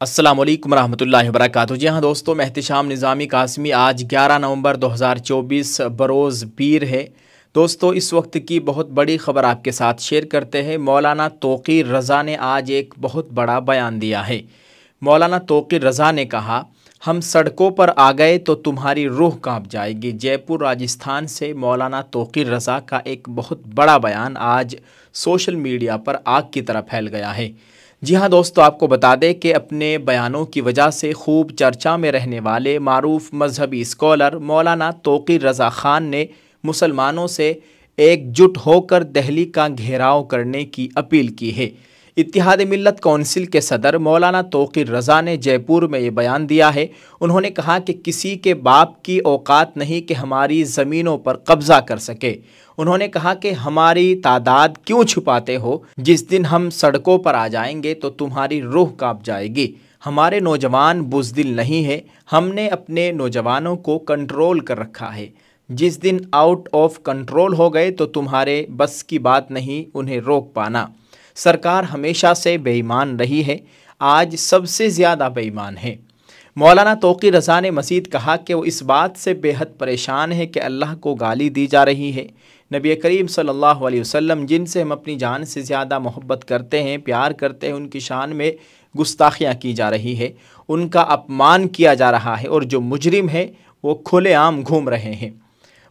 अस्सलामुअलैकुम रहमतुल्लाहि व बरकातुहू। जी हाँ दोस्तों, मैं एहतिशाम निज़ामी कासमी। आज 11 नवंबर 2024 बरोज़ पीर है। दोस्तों, इस वक्त की बहुत बड़ी ख़बर आपके साथ शेयर करते हैं। मौलाना तौक़ीर रज़ा ने आज एक बहुत बड़ा बयान दिया है। मौलाना तौक़ीर रज़ा ने कहा, हम सड़कों पर आ गए तो तुम्हारी रूह कांप जाएगी। जयपुर राजस्थान से मौलाना तौक़ीर रज़ा का एक बहुत बड़ा बयान आज सोशल मीडिया पर आग की तरह फैल गया है। जी हाँ दोस्तों, आपको बता दें कि अपने बयानों की वजह से खूब चर्चा में रहने वाले मारूफ मजहबी स्कॉलर मौलाना तौक़ीर रज़ा ख़ान ने मुसलमानों से एकजुट होकर दिल्ली का घेराव करने की अपील की है। इत्तेहाद मिल्लत कौंसिल के सदर मौलाना तौक़ीर रज़ा ने जयपुर में ये बयान दिया है। उन्होंने कहा कि किसी के बाप की औकात नहीं कि हमारी ज़मीनों पर कब्ज़ा कर सके। उन्होंने कहा कि हमारी तादाद क्यों छुपाते हो, जिस दिन हम सड़कों पर आ जाएंगे तो तुम्हारी रूह कांप जाएगी। हमारे नौजवान बुज़दिल नहीं है, हमने अपने नौजवानों को कंट्रोल कर रखा है। जिस दिन आउट ऑफ कंट्रोल हो गए तो तुम्हारे बस की बात नहीं उन्हें रोक पाना। सरकार हमेशा से बेईमान रही है, आज सबसे ज़्यादा बेईमान है। मौलाना तौक़ीर रज़ा ने मज़ीद कहा कि वो इस बात से बेहद परेशान है कि अल्लाह को गाली दी जा रही है। नबी करीम सल्लल्लाहु अलैहि वसल्लम, जिनसे हम अपनी जान से ज़्यादा मोहब्बत करते हैं, प्यार करते हैं, उनकी शान में गुस्ताखियाँ की जा रही है, उनका अपमान किया जा रहा है और जो मुजरिम है वो खुलेआम घूम रहे हैं।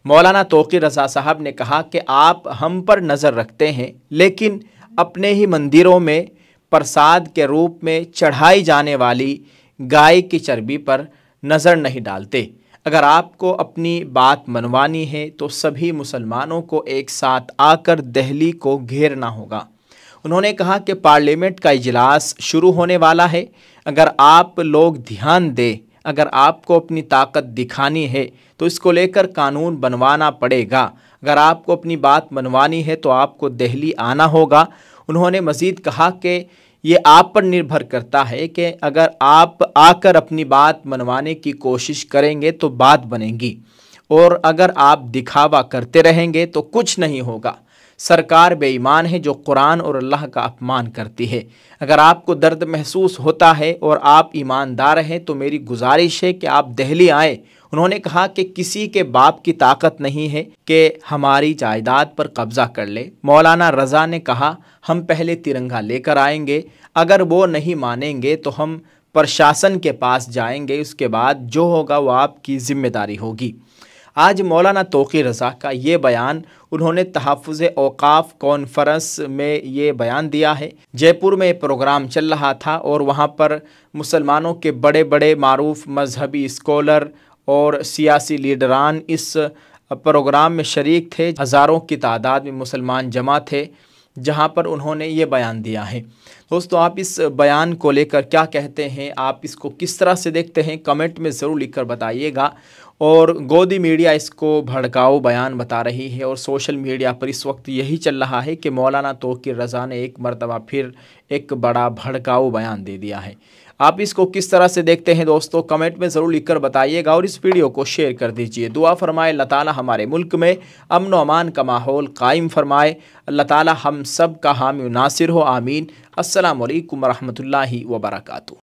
मौलाना तौक़ीर रज़ा साहब ने कहा कि आप हम पर नज़र रखते हैं, लेकिन अपने ही मंदिरों में प्रसाद के रूप में चढ़ाई जाने वाली गाय की चर्बी पर नज़र नहीं डालते। अगर आपको अपनी बात मनवानी है तो सभी मुसलमानों को एक साथ आकर दिल्ली को घेरना होगा। उन्होंने कहा कि पार्लियामेंट का इजलास शुरू होने वाला है। अगर आप लोग ध्यान दें, अगर आपको अपनी ताकत दिखानी है तो इसको लेकर कानून बनवाना पड़ेगा। अगर आपको अपनी बात मनवानी है तो आपको दिल्ली आना होगा। उन्होंने मज़ीद कहा कि ये आप पर निर्भर करता है कि अगर आप आकर अपनी बात मनवाने की कोशिश करेंगे तो बात बनेगी, और अगर आप दिखावा करते रहेंगे तो कुछ नहीं होगा। सरकार बेईमान है जो कुरान और अल्लाह का अपमान करती है। अगर आपको दर्द महसूस होता है और आप ईमानदार हैं तो मेरी गुजारिश है कि आप दिल्ली आएँ। उन्होंने कहा कि किसी के बाप की ताकत नहीं है कि हमारी जायदाद पर कब्ज़ा कर ले। मौलाना रज़ा ने कहा, हम पहले तिरंगा लेकर आएंगे, अगर वो नहीं मानेंगे तो हम प्रशासन के पास जाएंगे, उसके बाद जो होगा वो आपकी ज़िम्मेदारी होगी। आज मौलाना तौक़ीर रज़ा का ये बयान उन्होंने तहफ़्फ़ुज़ औक़ाफ़ कॉन्फ्रेंस में ये बयान दिया है। जयपुर में प्रोग्राम चल रहा था और वहाँ पर मुसलमानों के बड़े बड़े मारूफ मजहबी स्कॉलर और सियासी लीडरान इस प्रोग्राम में शरीक थे। हज़ारों की तादाद में मुसलमान जमा थे जहाँ पर उन्होंने ये बयान दिया है। दोस्तों, आप इस बयान को लेकर क्या कहते हैं, आप इसको किस तरह से देखते हैं, कमेंट में ज़रूर लिखकर बताइएगा। और गोदी मीडिया इसको भड़काऊ बयान बता रही है और सोशल मीडिया पर इस वक्त यही चल रहा है कि मौलाना तौक़ीर रज़ा ने एक मरतबा फिर एक बड़ा भड़काऊ बयान दे दिया है। आप इसको किस तरह से देखते हैं दोस्तों, कमेंट में ज़रूर लिखकर बताइएगा और इस वीडियो को शेयर कर दीजिए। दुआ फरमाए अल्लाह ताला हमारे मुल्क में अमन व अमान का माहौल कायम फरमाए। अल्लाह ताला हम सब का हामी नासिर हो, आमीन। अस्सलामु अलैकुम रहमतुल्लाहि व बरकातुहू।